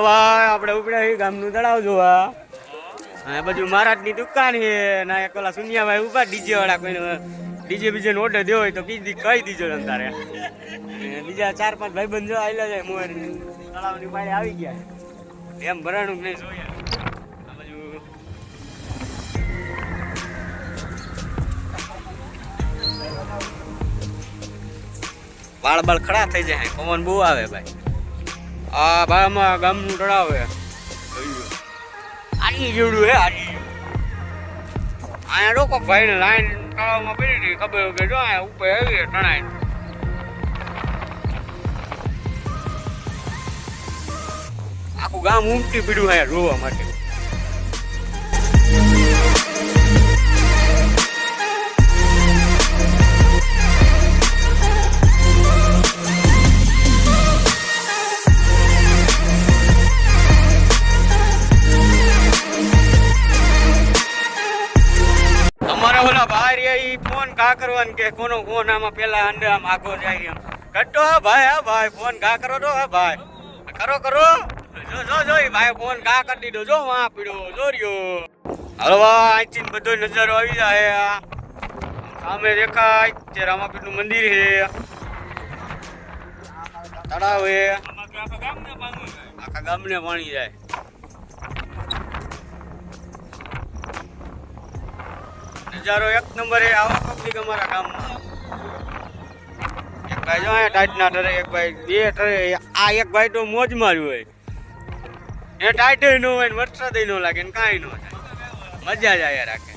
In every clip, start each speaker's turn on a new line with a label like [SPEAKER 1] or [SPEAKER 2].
[SPEAKER 1] આપણે ઉપડ્યા ગામનું તળાવ જોવા. આ બાજુ મહારાજની દુકાન છે ને એક ઓલા સુનિયાભાઈ ઉભા ડીજે વાળા કોઈને ડીજે બીજે ઓર્ડર દેવો હોય તો કહી દીજો ને તારે. બીજા 4-5 ભાઈબંધ જો આવેલા જાય મોર તળાવની પાળે આવી ગયા એમ ભરાણું નહીં જોઈએ. આ બાજુ વાળ બાળ ખડા થઈ જાય, પવન બહુ આવે ભાઈ. આ ભાઈમાં ગામનું તળાવ છે, આજી જેવડું હે આજી. અહીંયા લોકો ભાઈ ને લાઈન તળાવમાં પડી હતી ખબર કે જો અહીંયા ઉપર આવી તણાય. આખું ગામ ઉમટી પીડ્યું અહીંયા જોવા માટે. ફોન કા કરવાનું કે કોનો ફોન આમાં પેલા અંદર આમ આગો જાય એમ કટો. ભાઈ હા ભાઈ ફોન કા કરો તો ભાઈ કરો જો ભાઈ ફોન કા કરી દીધો જો વાં પીડ્યો જો રહ્યો. હાલો અહીંથી બધો નજારો આવી જાય. સામે દેખાય તે રામાપીર નું મંદિર છે, તળાવ છે, આખા ગામને પાણી જાય. નજારો એક નંબર એ આવો પબ્લિક અમારા ગામમાં. એક ભાઈ જો અહીંયા ટાઈટના ઠરે, એક ભાઈ બે ઠરે. આ એક ભાઈ તો મોજ માર્યું હોય એ ટાઈટ ન હોય ને વરસાદ ન લાગે ને કાંઈ ન થાય, મજા જ આયા રાખે.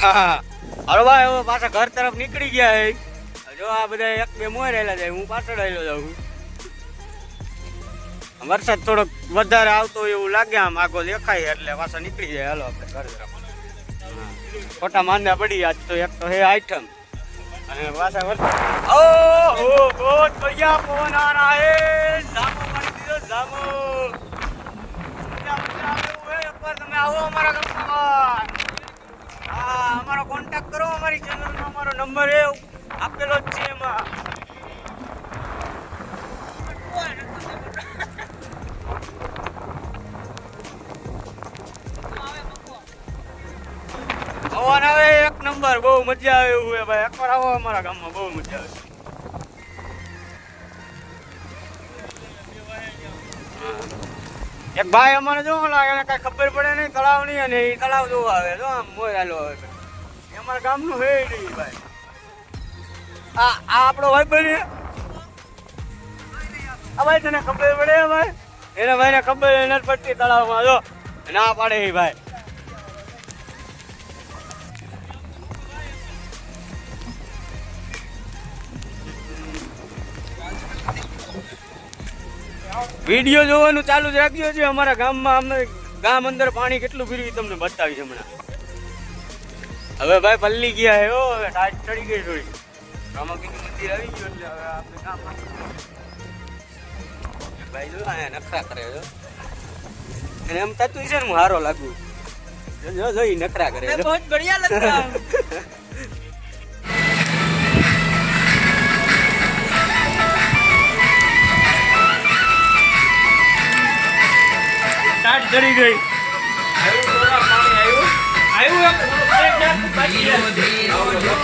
[SPEAKER 1] હા હાલો ભાઈ હવે પાછા ઘર તરફ નીકળી ગયા હે. જો આ બધા એક બે મોય રહેલા જાય, હું પાછળ આવેલો જાઉં. વરસાદ થોડોક વધારે આવતો એવું લાગે, આમ આગો દેખાય એટલે પાછા નીકળી જાય. હાલો આપણે ઘર તરફ. ખોટા માંદા પડી. આજ તો એક તો હે આઈટમ અને પાછા વરસાદ. ઓહો બહુત બઢિયા પવન આ રહા હે. જામો પાડી દીધો જામો. એકવાર તમે આવો અમારા ગામમાં. હા અમારો કોન્ટેક્ટ કરો, અમારી ચેનલમાં અમારો નંબર એ આપેલો જ છે એમાં. પવન આવે એક નંબર, બહુ મજા આવે એવું હે ભાઈ. એકવાર આવો અમારા ગામમાં, બહુ મજા આવે. એક ભાઈ અમારે જો લાગે કઈ ખબર પડે નહીં તળાવ ની, અને એ તળાવ જોવા આવે જો આમ મોય હાલો આવે. અમારા ગામનું હે નહીં ભાઈ. આ આપણો ભાઈ બને આ ભાઈ, તને ખબર પડે ભાઈ? એને ભાઈ ને ખબર નથી પડતી તળાવમાં જો ના પાડે એ ભાઈ. વિડીયો જોવાનું ચાલુ જ રાખજો છે. અમારા ગામમાં અમને ગામ અંદર પાણી કેટલું ફીરવી તમને બતાવીશ હમણાં. હવે ભાઈ પલ્લી ગયા હે, હવે ટાઈટ ચડી ગઈ થોડી. રામાપીર મંદિર આવી ગયું એટલે હવે આપણે ગામ ભાઈ જો અહીંયા નખરા કરે જો. એને એમ થતું છે ને હું હારો લાગુ. જો ઈ નખરા કરે છે. બહુ બઢિયા લગતા. ટાટ ચડી ગઈ. આવ્યું થોડા પાણી આવ્યું એક